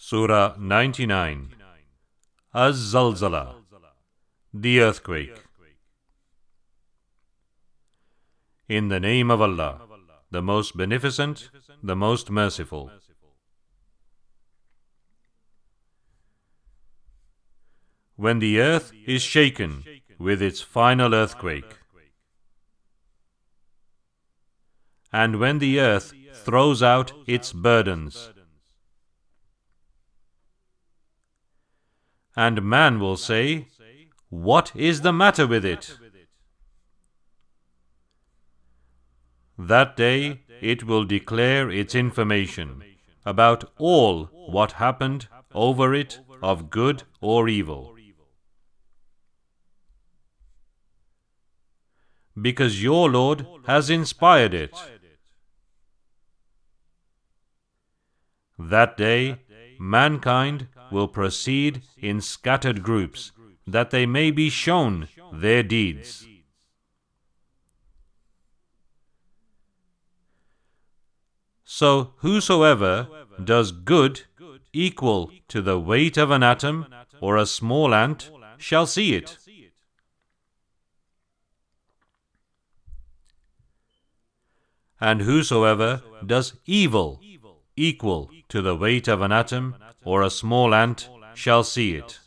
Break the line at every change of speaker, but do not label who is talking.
Surah 99. Az-Zalzalah, the earthquake. In the name of Allah, the most beneficent, the most merciful. When the earth is shaken with its final earthquake, and when the earth throws out its burdens, and man will say, "What is the matter with it?" That day it will declare its information about all what happened over it of good or evil. Because your Lord has inspired it. That day mankind will proceed in scattered groups, that they may be shown their deeds. So whosoever does good equal to the weight of an atom or a small ant shall see it. And whosoever does evil equal to the weight of an atom or a small ant shall see it.